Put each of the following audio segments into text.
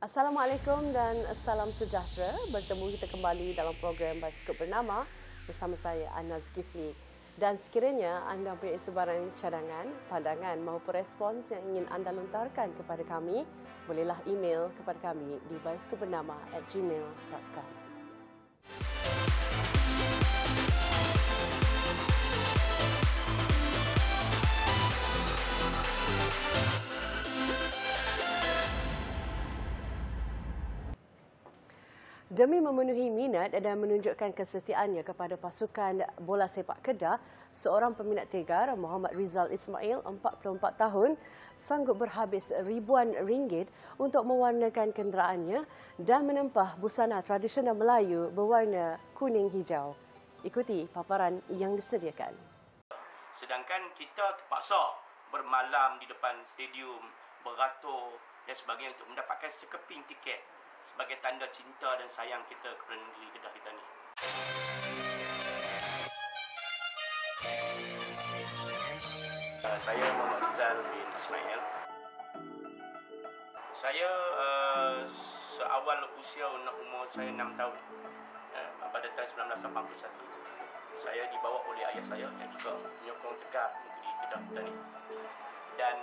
Assalamualaikum dan salam sejahtera. Bertemu kita kembali dalam program Bioskop Bernama bersama saya Ana Zulkifli. Dan sekiranya anda mempunyai sebarang cadangan, pandangan maupun respons yang ingin anda lontarkan kepada kami, bolehlah email kepada kami di bioskopbernama@gmail.com. Demi memenuhi minat dan menunjukkan kesetiaannya kepada pasukan bola sepak Kedah, seorang peminat tegar, Muhammad Rizal Ismail, 44 tahun, sanggup berhabis ribuan ringgit untuk mewarnakan kenderaannya dan menempah busana tradisional Melayu berwarna kuning hijau. Ikuti paparan yang disediakan. Sedangkan kita terpaksa bermalam di depan stadium, beratur dan sebagainya untuk mendapatkan sekeping tiket sebagai tanda cinta dan sayang kita kepada negeri Kedah kita ni. Saya Muhammad Rizal bin Ismail. Saya seawal usia umur saya 6 tahun. Pada tahun 1981. Saya dibawa oleh ayah saya yang juga menyokong tegar negeri Kedah kita ni. Dan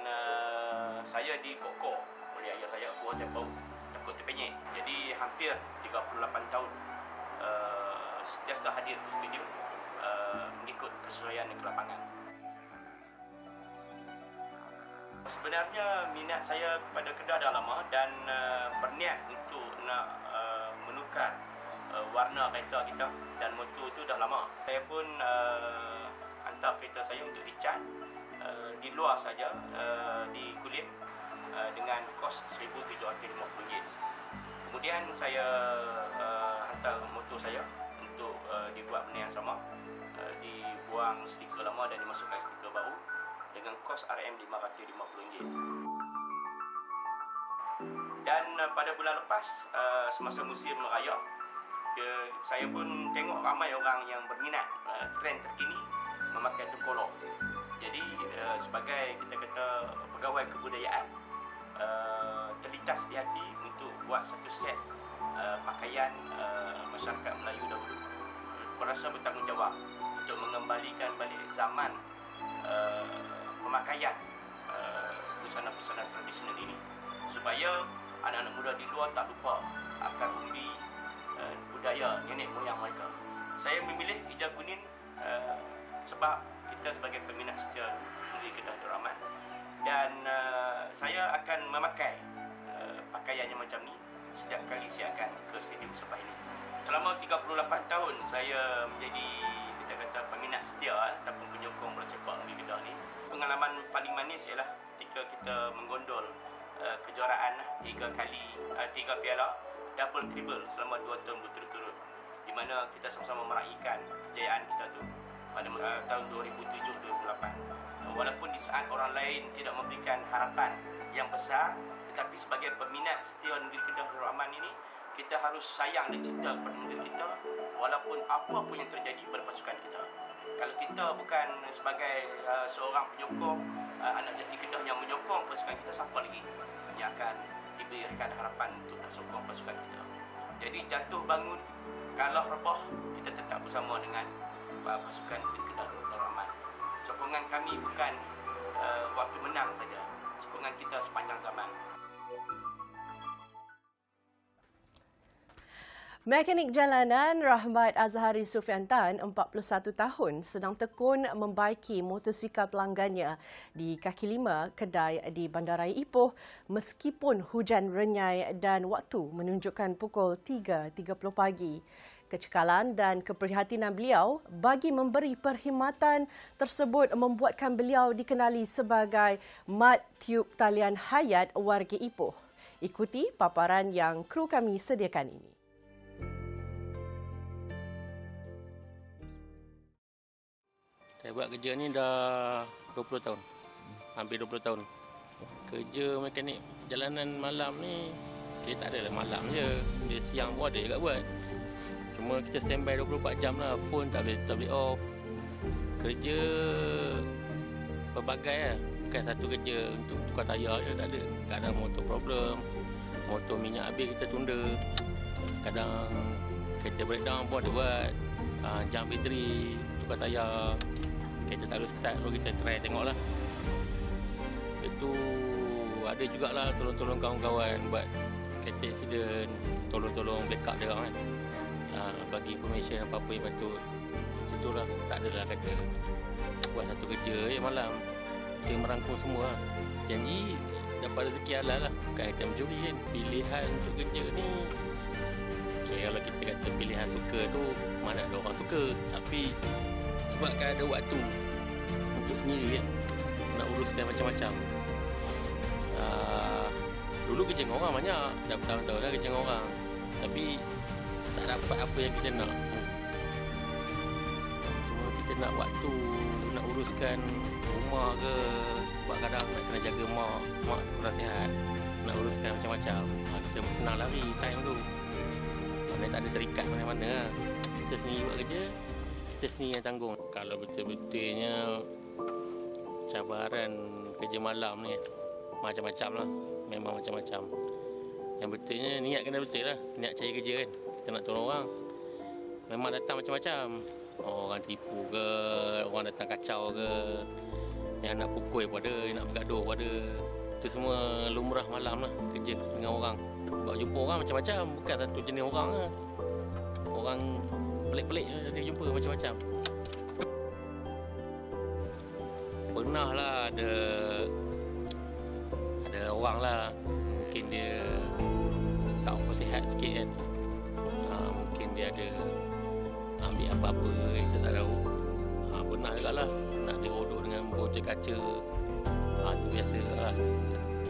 saya dikokor oleh ayah saya buat tempoh takut terpenyek. Jadi hampir 38 tahun sentiasa hadir ke stadium mengikut kesesuaian ke lapangan. Sebenarnya minat saya kepada Kedah dah lama dan berniat untuk nak menukar warna kereta kita dan motor itu dah lama. Saya pun hantar kereta saya untuk dicat di luar saja di kulit dengan kos RM1,750. Kemudian saya hantar motor saya untuk dibuat benda yang sama, dibuang stiker lama dan dimasukkan stiker baru dengan kos RM550. Dan pada bulan lepas, semasa musim raya, saya pun tengok ramai orang yang berminat trend terkini memakai tengkolok. Jadi sebagai kita kata pegawai kebudayaan, terlintas di hati untuk buat satu set pakaian masyarakat Melayu dahulu. Merasa bertanggungjawab untuk mengembalikan balik zaman pemakaian busana-busana tradisional ini supaya anak-anak muda di luar tak lupa akan budi budaya nenek moyang mereka. Saya memilih hijab kuning sebab kita sebagai peminat setia negeri Kedah Darul Rahman, dan saya akan memakai pakaian yang macam ni setiap kali saya akan ke stadium Sabah ini. Selama 38 tahun saya menjadi kita kata peminat setia ataupun penyokong bola sepak negeri Kedah ni. Pengalaman paling manis ialah ketika kita menggondol kejuaraan 3 piala double triple selama 2 tahun berturut-turut, di mana kita sama-sama meraihkan kejayaan kita tu pada tahun 2007-2008. Walaupun di saat orang lain tidak memberikan harapan yang besar, tetapi sebagai peminat setia negeri Kedah Darul Rahman ini, kita harus sayang dan cinta kepada negeri kita walaupun apa pun yang terjadi pada pasukan kita. Kalau kita bukan sebagai seorang penyokong anak negeri Kedah yang menyokong pasukan kita, siapa lagi yang akan diberikan harapan untuk nak sokong pasukan kita? Jadi jatuh bangun, kalah rebah, kita tetap bersama dengan pasukan negeri Kedah Darul Rahman. Sokongan kami bukan waktu menang saja, sokongan kita sepanjang zaman. Mekanik jalanan Rahmat Azhari Sufiantan, 41 tahun, sedang tekun membaiki motosikal pelanggannya di kaki lima kedai di Bandaraya Ipoh meskipun hujan renyai dan waktu menunjukkan pukul 3.30 pagi. Kecekalan dan keprihatinan beliau bagi memberi perkhidmatan tersebut membuatkan beliau dikenali sebagai Mat Tiup Talian Hayat warga Ipoh. Ikuti paparan yang kru kami sediakan ini. Saya buat kerja ni dah 20 tahun. Hampir 20 tahun. Kerja mekanik jalanan malam ni, kita tak adalah malam je. Dia siang pun ada juga buat. Cuma kita standby 24 jam lah. Phone tak boleh off. Kerja berbagai lah. Bukan satu kerja untuk tukar tayar je, tak ada. Tak ada motor problem. Motor minyak habis kita tunda. Kadang kereta breakdown pun ada buat. Jam bateri, tukar tayar. Kereta tak boleh start, lalu kita try tengoklah. Itu ada jugalah tolong-tolong kawan-kawan buat kereta accident, tolong-tolong backup dia orang kan. Bagi information apa-apa yang patut. Macam tu lah, tak adalah kata buat satu kerja malam. Kita merangkum semua. Janji dapat rezeki halal lah, bukan kata mencuri kan. Pilihan untuk kerja ni, kalau kita kata pilihan suka tu, mana ada orang suka. Tapi sebabkan ada waktu untuk sendiri kan, nak uruskan macam-macam. Dulu kerja dengan orang banyak, dah bertahun-tahun dah kerja dengan orang. Tapi tak dapat apa yang kita nak. Cuma kita nak waktu, nak uruskan rumah ke. Sebab kadang nak kena jaga mak kurang sihat. Nak uruskan macam-macam. Kita senang lari time tu. Mana tak ada terikat mana-mana lah. Kita sendiri buat kerja, kita sendiri yang tanggung. Kalau betul-betulnya cabaran kerja malam ni macam-macam lah. Memang macam-macam. Yang betulnya niat kena betul lah. Niat cari kerja kan. Kita nak tolong orang. Memang datang macam-macam. Orang tipu ke, orang datang kacau ke. Yang nak pukul pun ada, yang nak bergaduh pun ada. Itu semua lumrah malam lah. Kerja dengan orang. Sebab jumpa orang macam-macam. Bukan satu jenis orang lah. Orang pelik-pelik dia jumpa macam-macam. Pernah lah ada orang lah, mungkin dia tak apa sihat sikit kan. Mungkin dia ada ambil apa-apa kita tak tahu. Pernah juga lah nak dirodok dengan botol kaca. Itu biasa lah.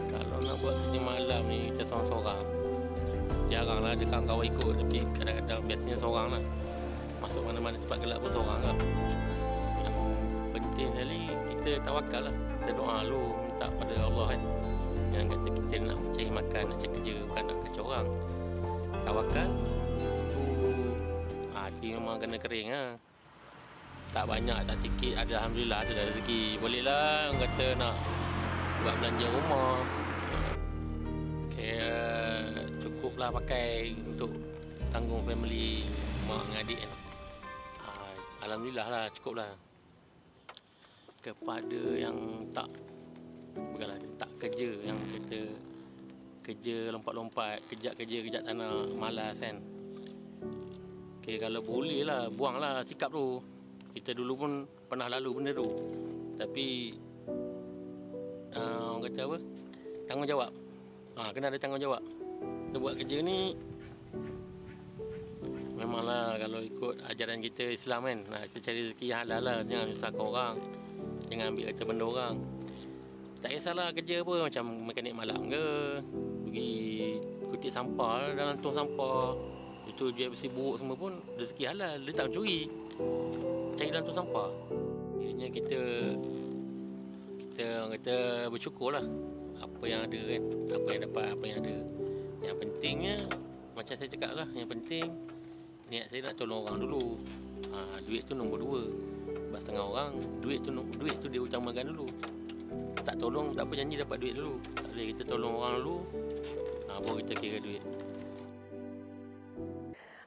Kalau nak buat kerja malam ni kita seorang-seorang. Jarang lah ada kawan-kawan ikut, tapi kadang-kadang biasanya seorang lah. Masuk mana-mana tempat gelap pun seorang lah. Yang penting sekali kita tawakal lah. Kita doa dulu, minta pada Allah kan. Yang kata kita nak cari makan, nak cari kerja, bukan nak kacau orang. Tawakal tu hati memang kena kering lah. Tak banyak, tak sikit, ada Alhamdulillah ada rezeki. Boleh lah orang kata nak buat belanja rumah. Cukup lah pakai untuk tanggung family, mak dengan adik kan. Alhamdulillah lah, cukup lah. Kepada yang tak kerja, yang kita kerja lompat-lompat, kejap kerja, kejap tanah, malas kan. Kalau boleh lah, buang lah sikap tu. Kita dulu pun pernah lalu benda tu. Tapi orang kata apa? Tanggungjawab. Kena ada tanggungjawab. Kita buat kerja ni memanglah kalau ikut ajaran kita Islam kan. Kita cari rezeki yang halal lah. Jangan menyusahkan orang. Jangan ambil kata benda orang. Tak kisahlah kerja apa, macam mekanik malam ke, pergi kutip sampah dalam tong sampah. Itu jual besi buruk semua pun rezeki halal. Dia tak mencuri. Cari dalam tong sampah. Akhirnya kita orang kata bersyukur lah. Apa yang ada kan. Apa yang dapat, apa yang ada. Yang pentingnya, macam saya cakap lah, yang penting niat saya nak tolong orang dulu. Duit tu nombor 2. Sebab setengah orang, duit tu dia utamakan dulu. Tak tolong, tak apa, janji dapat duit dulu. Tak boleh, kita tolong orang dulu, baru kita kira duit.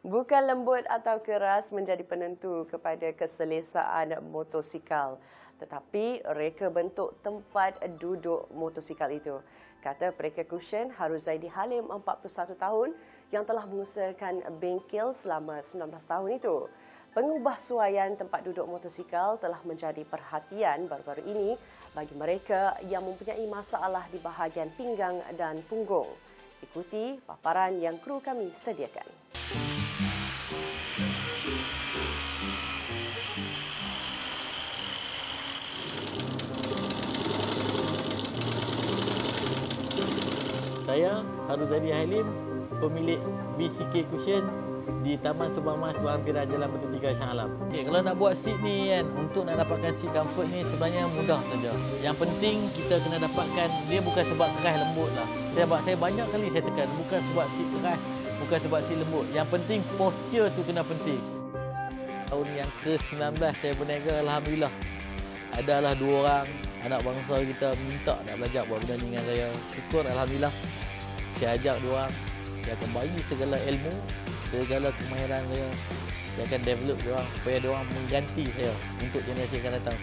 Bukan lembut atau keras menjadi penentu kepada keselesaan motosikal, tetapi reka bentuk tempat duduk motosikal itu, kata Pereka Kushen Haruzaidi Halim, 41 tahun, yang telah mengusahakan bengkel selama 19 tahun itu. Pengubahsuaian tempat duduk motosikal telah menjadi perhatian baru-baru ini bagi mereka yang mempunyai masalah di bahagian pinggang dan punggung. Ikuti paparan yang kru kami sediakan. Saya Haruzaidi Halim, pemilik BCK Cushion di Taman Subang Mas, berhampiran Jalan Batu Tiga Shah Alam. Kalau nak buat seat ni kan, untuk nak dapatkan seat comfort ni sebenarnya mudah saja. Yang penting kita kena dapatkan, dia bukan sebab keras lembut lah. Saya banyak kali saya tekan, bukan sebab seat keras, bukan sebab seat lembut. Yang penting posture tu kena penting. Tahun yang ke-19 saya berniaga, alhamdulillah. Adalah 2 orang anak bangsa kita minta nak belajar buat benda ni dengan saya. Syukur alhamdulillah. saya ajak dia orang, saya akan bagi segala ilmu, segala kemahiran saya. Saya akan develop dia orang supaya dia orang mengganti saya untuk generasi akan datang.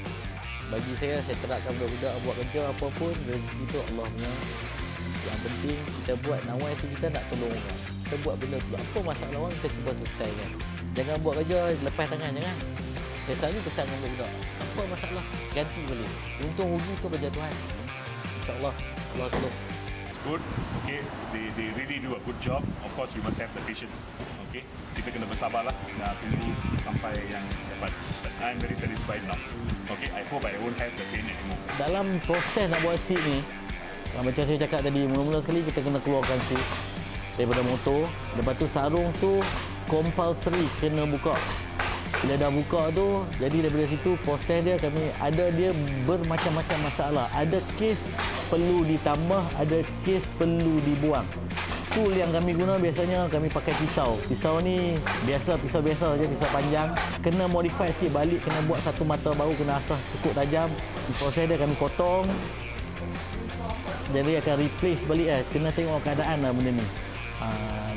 Bagi saya terapkan budak-budak buat kerja apa pun, rezeki itu Allah punya. Yang penting kita buat nawai tu kita nak tolong orang. Kita buat benda tu, apa masalah orang kita cuba selesaikan. Jangan buat kerja lepas tangan, jangan. Saya selalu pesan dengan budak, apa masalah, ganti balik. Untung rugi tu kerja Tuhan. InsyaAllah, Allah tolong. Good, okay. They really do a good job. Of course, you must have the patience. Okay, kita kena bersabarlah. Nak tunggu sampai yang dapat. But I'm very satisfied now. Okay, I hope I won't have the pain anymore. Dalam proses nak buat seat ni, macam saya cakap tadi, mula-mula sekali kita kena keluarkan seat daripada motor. Lepas tu sarung tu compulsory kena buka. Bila dah buka tu, jadi daripada situ proses dia kami ada dia bermacam-macam masalah. Ada kes perlu ditambah, ada kes perlu dibuang. Tool yang kami guna biasanya kami pakai pisau. Pisau ni biasa, pisau biasa saja, pisau panjang. Kena modify sikit balik, kena buat satu mata baru, kena asah cukup tajam. Di proses dia kami potong. Jadi akan replace balik lah. Kena tengok keadaan lah benda ni.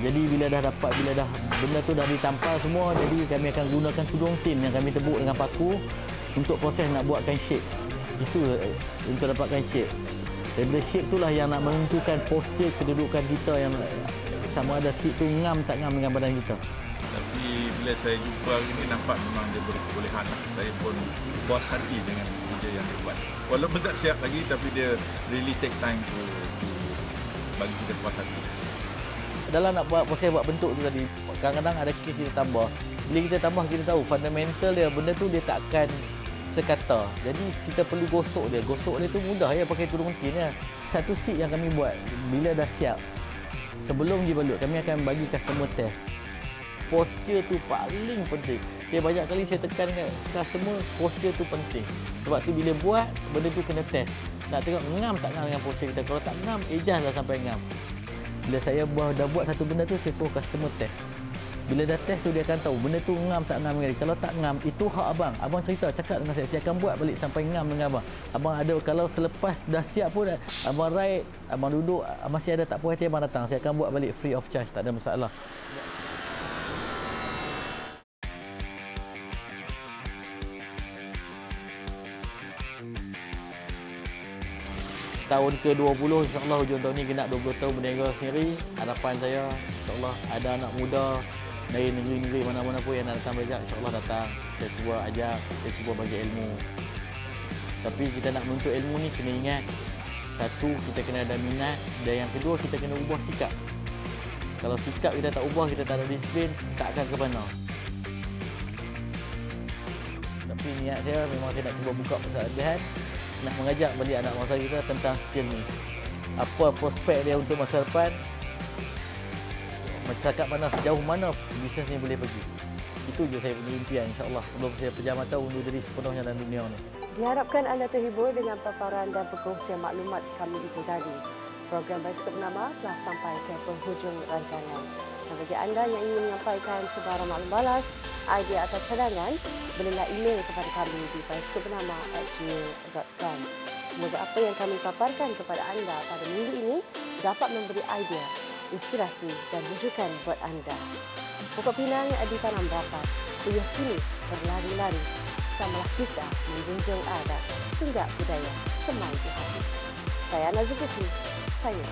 Jadi bila dah dapat, bila dah benda tu dah ditampal semua, jadi kami akan gunakan tudung tin yang kami tebuk dengan paku untuk proses nak buatkan shape. Itu untuk dapatkan shape. Daripada shape itulah yang nak menentukan posture kedudukan kita, yang sama ada seat tu ngam tak ngam dengan badan kita. Tapi bila saya jumpa hari ini, nampak memang dia berkebolehan. Saya pun puas hati dengan kerja yang dia buat. Walaupun tak siap lagi, tapi dia really take time to bagi kita puas hati. Dalam nak buat proses buat bentuk tu tadi, kadang-kadang ada kes kita tambah. Bila kita tambah, kita tahu fundamental dia, benda tu dia takkan sekata. Jadi kita perlu gosok dia. Gosok dia tu mudah ya, pakai tudung tin ya. Satu seat yang kami buat, bila dah siap, sebelum dibalut, kami akan bagi customer test. Posture tu paling penting. Okay, banyak kali saya tekan kat customer, posture tu penting. Sebab tu bila buat, benda tu kena test. Nak tengok ngam tak ngam dengan posture kita. Kalau tak ngam, ejazlah sampai ngam. Bila saya dah buat satu benda tu, saya suruh customer test. Bila dah test tu, dia akan tahu benda tu ngam tak ngam dengan dia. Kalau tak ngam, itu hak abang. Abang cerita, cakap dengan saya akan buat balik sampai ngam dengan abang. Abang ada, kalau selepas dah siap pun, abang ride, abang duduk, masih ada tak puas hati, abang datang. Saya akan buat balik free of charge, tak ada masalah. Tahun ke-20, insyaAllah hujung tahun ni genap 20 tahun berniaga sendiri. Harapan saya, insyaAllah ada anak muda dari negeri-negeri mana-mana pun yang nak datang belajar, insyaAllah datang. Saya cuba ajar, saya cuba bagi ilmu. Tapi kita nak menuntut ilmu ni kena ingat, satu, kita kena ada minat, dan yang kedua, kita kena ubah sikap. Kalau sikap kita tak ubah, kita tak ada disiplin, tak akan ke mana. Tapi niat saya memang saya nak cuba buka persediaan, nak mengajak balik anak bangsa kita tentang skill ni. Apa prospek dia untuk masa depan, masyarakat mana, sejauh mana bisnes ni boleh pergi. Itu je saya punya impian, insyaAllah, sebelum saya pejam mata undur diri sepenuhnya dalam dunia ni. Diharapkan anda terhibur dengan paparan dan perkongsian maklumat kami itu tadi. Program Bioskop Bernama telah sampai ke penghujung rancangan. Dan bagi anda yang ingin menyampaikan sebarang maklum balas, idea atau cadangan, bolehlah email kepada kami di bioskopbernama@gmail.com. Semoga apa yang kami paparkan kepada anda pada minggu ini dapat memberi idea, inspirasi dan rujukan buat anda. Pokok pinang ditanam rapat, uyah sini berlari-lari. Samalah kita menjunjung adat, tunggak budaya semai di hati. Saya Nazif Fikri, saya